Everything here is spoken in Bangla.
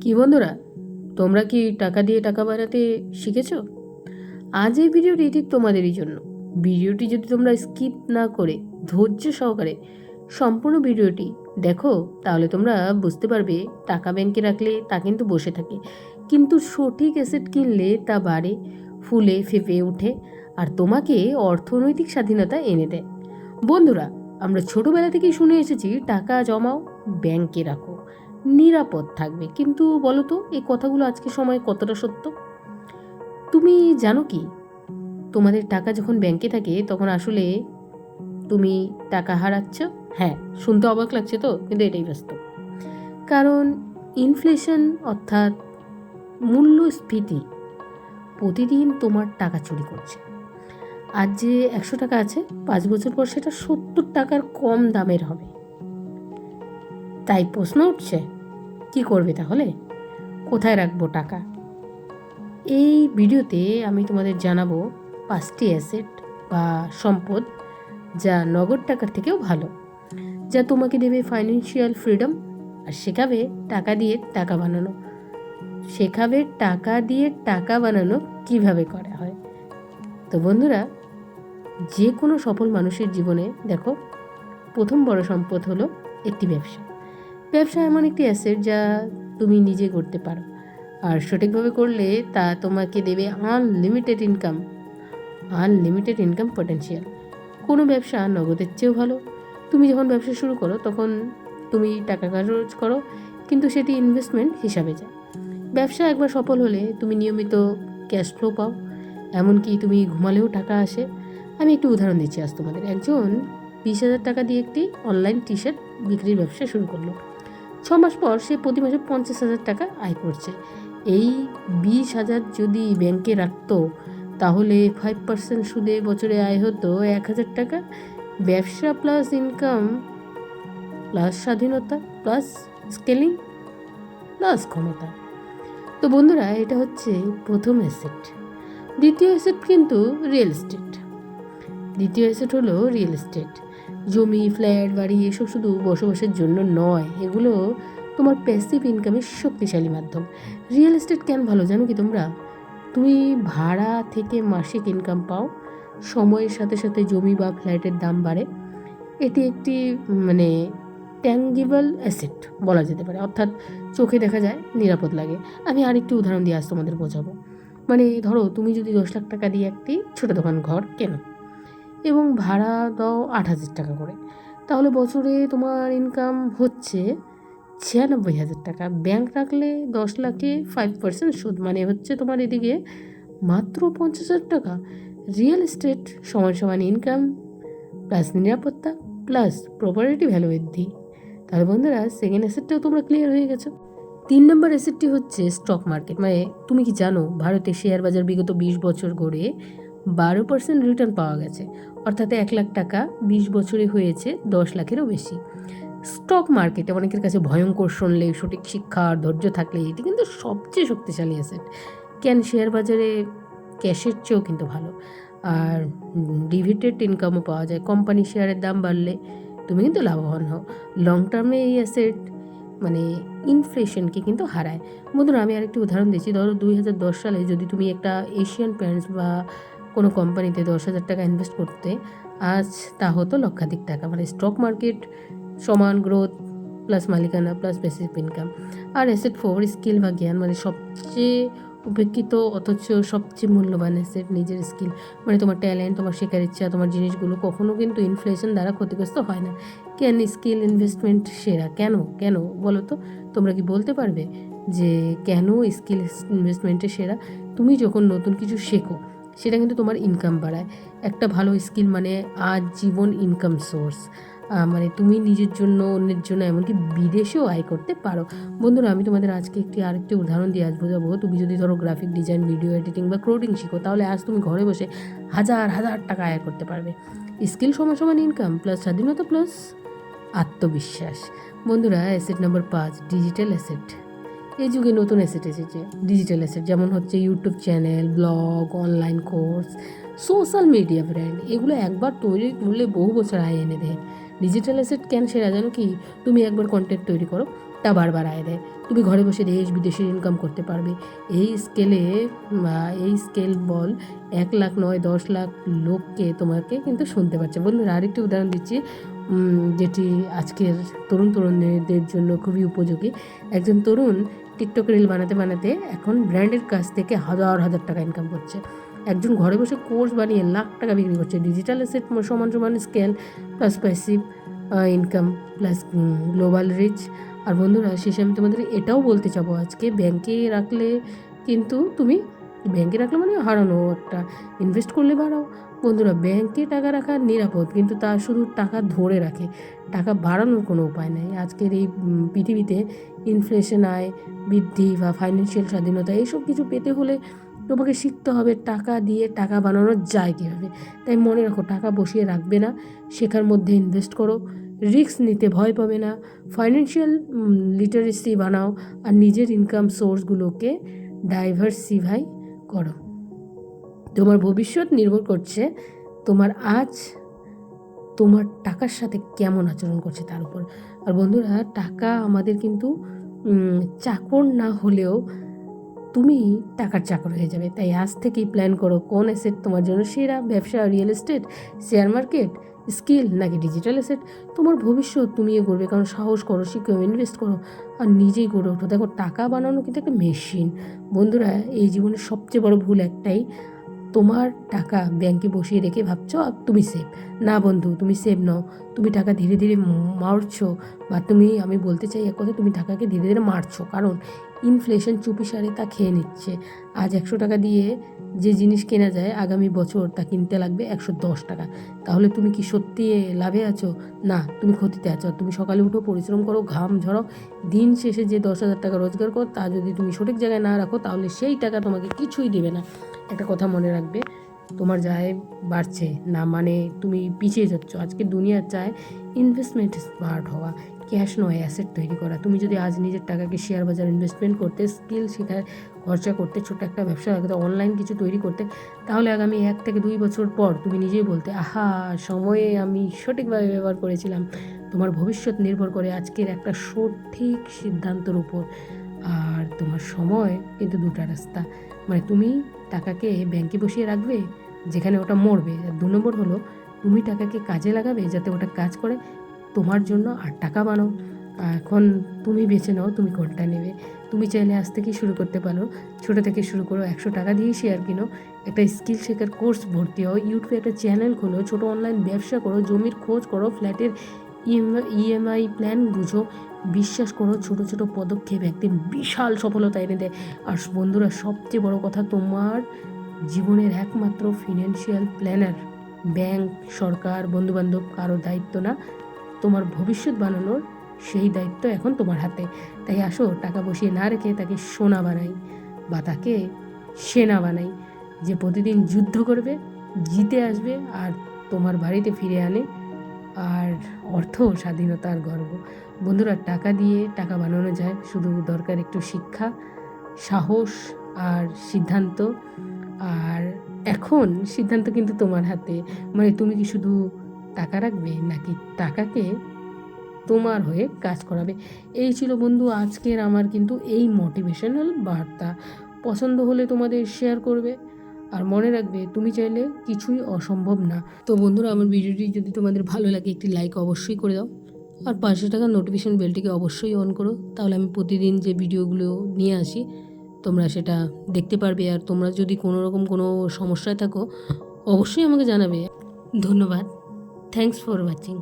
কি বন্ধুরা, তোমরা কি টাকা দিয়ে টাকা বানাতে শিখেছো? আজ এই ভিডিওটি ঠিক তোমাদেরই জন্য। ভিডিওটি যদি তোমরা স্কিপ না করে ধৈর্য সহকারে সম্পূর্ণ ভিডিওটি দেখো, তাহলে তোমরা বুঝতে পারবে টাকা ব্যাংকে রাখলে তা কিন্তু বসে থাকে, কিন্তু সঠিক অ্যাসেট কিনলে তা বাড়ে, ফুলে ফেঁপে ওঠে আর তোমাকে অর্থনৈতিক স্বাধীনতা এনে দেয়। বন্ধুরা, আমরা ছোটবেলা থেকেই শুনে এসেছি টাকা জমাও, ব্যাংকে রাখো, নিরাপদ থাকবে। কিন্তু বলো তো, এই কথাগুলো আজকের সময় কতটা সত্য? তুমি জানো কি, তোমাদের টাকা যখন ব্যাংকে থাকে তখন আসলে তুমি টাকা হারাচ্ছ? হ্যাঁ, শুনতে অবাক লাগছে তো, কিন্তু এটাই বাস্তব। কারণ ইনফ্লেশন অর্থাৎ মূল্যস্ফীতি প্রতিদিন তোমার টাকা চুরি করছে। আজ যে 100 টাকা আছে, 5 বছর পর সেটা 70 টাকার কম দামের হবে। তাই প্রশ্ন উঠছে, কি করবে তাহলে? কোথায় রাখবো টাকা? এই ভিডিওতে আমি তোমাদের জানাবো 5টি অ্যাসেট বা সম্পদ যা নগদ টাকার থেকেও ভালো, যা তোমাকে দেবে ফাইন্যান্সিয়াল ফ্রিডম আর শেখাবে টাকা দিয়ে টাকা বানানো। কিভাবে করা হয়। তো বন্ধুরা, যে কোনো সফল মানুষের জীবনে দেখো, প্রথম বড় সম্পদ হলো একটি ব্যবসা। ব্যবসা এমন একটি অ্যাসেট যা তুমি নিজে করতে পারো, আর সঠিকভাবে করলে তা তোমাকে দেবে আনলিমিটেড ইনকাম পটেনশিয়াল। কোনো ব্যবসা নগদের চেয়েও ভালো। তুমি যখন ব্যবসা শুরু করো তখন তুমি টাকা খরচ করো, কিন্তু সেটি ইনভেস্টমেন্ট হিসাবে যায়। ব্যবসা একবার সফল হলে তুমি নিয়মিত ক্যাশ ফ্লো পাও, এমনকি তুমি ঘুমালেও টাকা আসে। আমি একটু উদাহরণ দিচ্ছি আজ তোমাদের। একজন 20,000 টাকা দিয়ে একটি অনলাইন টি শার্ট বিক্রির ব্যবসা শুরু করলো। 6 মাস পর সে প্রতি মাসে 50,000 টাকা আয় করছে। এই 20,000 যদি ব্যাংকে রাখতো, তাহলে 5% সুদে বছরে আয় হতো 1,000 টাকা। ব্যবসা প্লাস ইনকাম প্লাস স্বাধীনতা প্লাস স্কেলিং প্লাস ক্ষমতা। তো বন্ধুরা, এটা হচ্ছে প্রথম অ্যাসেট। দ্বিতীয় অ্যাসেট হলো রিয়েল এস্টেট। জমি, ফ্ল্যাট, বাড়ি এসব শুধু বসবাসের জন্য নয়, এগুলো তোমার প্যাসিভ ইনকামের শক্তিশালী মাধ্যম। রিয়েল এস্টেট কেন ভালো জানো কি তোমরা? তুমি ভাড়া থেকে মাসিক ইনকাম পাও, সময়ের সাথে সাথে জমি বা ফ্ল্যাটের দাম বাড়ে। এটি একটি ট্যাঙ্গিবল অ্যাসেট বলা যেতে পারে, অর্থাৎ চোখে দেখা যায়, নিরাপদ লাগে। আমি আরেকটি উদাহরণ দিয়ে আজ তোমাদের বোঝাবো। ধরো, তুমি যদি 10 লাখ টাকা দিয়ে একটি ছোটো দোকান ঘর কেনো এবং ভাড়া দাও 8,000 টাকা করে, তাহলে বছরে তোমার ইনকাম হচ্ছে 96,000 টাকা। ব্যাংক রাখলে 10 লাখে 5% সুদ, হচ্ছে তোমার এদিকে মাত্র 50,000 টাকা। রিয়েল এস্টেট সমান ইনকাম প্লাস নিরাপত্তা প্লাস প্রপার্টি ভ্যালু বৃদ্ধি। তাহলে বন্ধুরা, সেকেন্ড অ্যাসেটটাও তোমরা ক্লিয়ার হয়ে গেছো। 3 নম্বর অ্যাসেটটি হচ্ছে স্টক মার্কেট। তুমি কি জানো, ভারতে শেয়ার বাজার বিগত 20 বছর গড়ে 12% রিটার্ন পাওয়া গেছে। অর্থাৎ 1 লাখ টাকা 20 বছরে হয়েছে 10 লাখেরও বেশি। স্টক মার্কেটে অনেকের কাছে ভয়ঙ্কর শুনলে, সঠিক শিক্ষা আর ধৈর্য থাকলে এটি কিন্তু সবচেয়ে শক্তিশালী অ্যাসেট। শেয়ার বাজারে ক্যাশের চেয়েও কিন্তু ভালো, আর ডিভিডেন্ড ইনকামও পাওয়া যায়। কোম্পানি শেয়ারের দাম বাড়লে তুমি কিন্তু লাভবান হও। লং টার্মে এই অ্যাসেট ইনফ্লেশনকে কিন্তু হারায়। বন্ধুরা, আমি আরেকটি উদাহরণ দিচ্ছি। ধরো 2010 সালে যদি তুমি একটা এশিয়ান পেন্টস বা কোনো কোম্পানিতে 10,000 টাকা ইনভেস্ট করতে, আজ তা হতো লক্ষাধিক টাকা। স্টক মার্কেট সমান গ্রোথ প্লাস মালিকানা প্লাস প্যাসিভ ইনকাম। আর অ্যাসেট 4 স্কিল বা জ্ঞান, সবচেয়ে উপেক্ষিত অথচ সবচেয়ে মূল্যবান অ্যাসেট নিজের স্কিল। তোমার ট্যালেন্ট, তোমার শেখার ইচ্ছা, তোমার জিনিসগুলো কখনো কিন্তু ইনফ্লেশন দ্বারা ক্ষতিগ্রস্ত হয় না। কেন স্কিল ইনভেস্টমেন্ট সেরা? কেন বলো তো? তোমরা কি বলতে পারবে যে কেন স্কিল ইনভেস্টমেন্টে সেরা? তুমি যখন নতুন কিছু শেখো, সেটা কিন্তু তোমার ইনকাম বাড়ায়। একটা ভালো স্কিল আজীবন ইনকাম সোর্স। তুমি নিজের জন্য, অন্যের জন্য, এমনকি বিদেশেও আয় করতে পারো। বন্ধুরা, আমি তোমাদের আজকে আরেকটি উদাহরণ দিয়ে আজ বোঝাবো। তুমি যদি ধরো গ্রাফিক ডিজাইন, ভিডিও এডিটিং বা কোডিং শিখো, তাহলে আজ তুমি ঘরে বসে হাজার হাজার টাকা আয় করতে পারবে। স্কিল সমান ইনকাম প্লাস স্বাধীনতা প্লাস আত্মবিশ্বাস। বন্ধুরা, অ্যাসেট নাম্বার 5, ডিজিটাল অ্যাসেট। এই যুগে নতুন অ্যাসেট এসেছে, ডিজিটাল অ্যাসেট, যেমন হচ্ছে YouTube channel, blog, online course, social media brand. এগুলো একবার তৈরি করলে বহু বছর আয় এনে দেয়। ডিজিটাল অ্যাসেট কেন সেরা জানো কি? তুমি একবার কন্টেন্ট তৈরি করো, বারবার আয় দেয়। তুমি ঘরে বসে দেশ বিদেশের ইনকাম করতে পারবে। এই স্কেল বল 1 লাখ নয় 10 লাখ লোককে তোমাকে কিন্তু শুনতে পাচ্ছে। বন্ধুরা আরেকটি উদাহরণ দিচ্ছি, যেটি আজকের তরুণদের জন্য খুবই উপযোগী। একজন তরুণ টিকটক রিল বানাতে বানাতে এখন ব্র্যান্ডের কাছ থেকে হাজার হাজার টাকা ইনকাম করছে। একজন ঘরে বসে কোর্স বানিয়ে লাখ টাকা বিক্রি করছে। ডিজিটাল অ্যাসেট সমান সমান scale plus passive income plus global reach. আর বন্ধুরা শেষে আমি তোমাদের এটাও বলতে চাবো, আজকে ব্যাংকে রাখলে মানে হারানো, একটা ইনভেস্ট করলে বাড়াও। বন্ধুরা ব্যাংকে টাকা রাখা নিরাপদ, কিন্তু তা শুধু টাকা ধরে রাখে, টাকা বাড়ানোর কোনো উপায় নেই। আজকের এই পৃথিবীতে ইনফ্লেশন, আয় বৃদ্ধি বা ফাইন্যান্সিয়াল স্বাধীনতা এইসব কিছু পেতে হলে তোমাকে শিখতে হবে টাকা দিয়ে টাকা বানানো যায় কীভাবে। তাই মনে রাখো, টাকা বসিয়ে রাখবে না, শেখার মধ্যে ইনভেস্ট করো, রিস্ক নিতে ভয় পাবে না, ফাইন্যান্সিয়াল লিটারেসি বানাও, আর নিজের ইনকাম সোর্সগুলোকে ডাইভার্সিফাই করো। তোমার ভবিষ্যৎ নির্ভর করছে তোমার টাকার সাথে কেমন আচরণ করছে তার উপর। আর বন্ধুরা টাকা আমাদের কিন্তু চাকর না হলেও তুমি টাকার চাকর হয়ে যাবে। তাই আজ থেকেই প্ল্যান করো কোন অ্যাসেট তোমার জন্য সেরা, ব্যবসা, real estate, share market, skill নাকি ডিজিটাল অ্যাসেট। তোমার ভবিষ্যৎ তুমিই গড়বে, কারণ সাহস করো, শিখো, ইনভেস্ট করো আর নিজেই গড়ে ওঠো। দেখো টাকা বানানো কিন্তু একটা মেশিন। বন্ধুরা এই জীবনের সবচেয়ে বড় ভুল একটাই, তোমার টাকা ব্যাংকে বসিয়ে রেখে ভাবছো আর তুমি সেভ। না বন্ধু, তুমি সেভ নও, তুমি টাকা ধীরে ধীরে মারছো। বা আমি বলতে চাই এক কথা, তুমি টাকাকে ধীরে ধীরে মারছো, কারণ ইনফ্লেশন চুপিসারে তা খেয়ে নিচ্ছে। আজ 100 টাকা দিয়ে যে জিনিস কেনা যায়, আগামী বছর তা কিনতে লাগবে 110 টাকা। তাহলে তুমি কি সত্যি লাভে আছো? না, তুমি ক্ষতিতে আছো। তুমি সকালে উঠো, পরিশ্রম করো, ঘাম ঝরো, দিন শেষে যে 10,000 টাকা রোজগার করো, তা যদি তুমি সঠিক জায়গায় না রাখো, তাহলে সেই টাকা তোমাকে কিছুই দেবে না। একটা কথা মনে রাখবে, তোমার যায় বাড়ছে না মানে তুমি পিছিয়ে যাচ্ছ। আজকে দুনিয়া চায় ইনভেস্টমেন্ট স্মার্ট হওয়া, ক্যাশ নয় অ্যাসেট তৈরি করা। তুমি যদি আজ নিজের টাকাকে শেয়ার বাজার ইনভেস্টমেন্ট করতে, স্কিল শেখায় খরচা করতে, ছোট একটা ব্যবসা রাখতে, অনলাইন কিছু তৈরি করতে, তাহলে আগামী 1 থেকে 2 বছর পর তুমি নিজেই বলতে, আহা, সময়ে আমি সঠিকভাবে ব্যবহার করেছিলাম। তোমার ভবিষ্যৎ নির্ভর করে আজকের একটা সঠিক সিদ্ধান্তের উপর। আর তোমার সময় কিন্তু 2টা রাস্তা, মানে তুমি টাকাকে ব্যাংকে বসিয়ে রাখবে যেখানে ওটা মরবে, আর 2 নম্বর হলো তুমি টাকাকে কাজে লাগাবে যাতে ওটা কাজ করে তোমার জন্য আর টাকা বানাও। এখন তুমি বেছে নাও তুমি কোনটা নেবে। তুমি চাইলে আজ থেকেই শুরু করতে পারো, ছোটো থেকে শুরু করো, 100 টাকা দিয়েই শেয়ার কিনো, একটা স্কিল শেখার কোর্স ভর্তি হও, ইউটিউবে একটা চ্যানেল খোলো, ছোটো অনলাইন ব্যবসা করো, জমির খোঁজ করো, ফ্ল্যাটের ইএমআই প্ল্যান বুঝো। বিশ্বাস করো, ছোটো ছোটো পদক্ষেপ একদিন বিশাল সফলতা এনে দেয়। আর বন্ধুরা সবচেয়ে বড় কথা, তোমার জীবনের একমাত্র ফিনান্সিয়াল প্ল্যানার ব্যাংক, সরকার, বন্ধুবান্ধব কারো দায়িত্ব না, তোমার ভবিষ্যৎ বানানোর সেই দায়িত্ব এখন তোমার হাতে। তাই আসো, টাকা বসিয়ে না রেখে তাকে সোনা বানাই, বা তাকে সেনা বানাই, যে প্রতিদিন যুদ্ধ করবে, জিতে আসবে আর তোমার বাড়িতে ফিরে আনে আর অর্থ, স্বাধীনতা আর গর্ব। বন্ধুরা টাকা দিয়ে টাকা বানানো যায়, শুধু দরকার একটু শিক্ষা, সাহস আর সিদ্ধান্ত। আর এখন সিদ্ধান্ত কিন্তু তোমার হাতে, মানে তুমি কি শুধু টাকা রাখবে নাকি টাকাকে তোমার হয়ে কাজ করাবে। এই ছিল বন্ধু আজকের আমার কিন্তু এই মোটিভেশনাল বার্তা। পছন্দ হলে তোমাদের শেয়ার করবে, আর মনে রাখবে তুমি চাইলে কিছুই অসম্ভব না। তো বন্ধুরা আমার ভিডিওটি যদি তোমাদের ভালো লাগে একটি লাইক অবশ্যই করে দাও, আর পাশে থাকা নোটিফিকেশন বেলটিকে অবশ্যই অন করো, তাহলে আমি প্রতিদিন যে ভিডিওগুলো নিয়ে আসি তোমরা সেটা দেখতে পারবে। আর তোমরা যদি কোনো রকম কোনো সমস্যায় থাকো অবশ্যই আমাকে জানাবে। ধন্যবাদ, থ্যাঙ্কস ফর ওয়াচিং।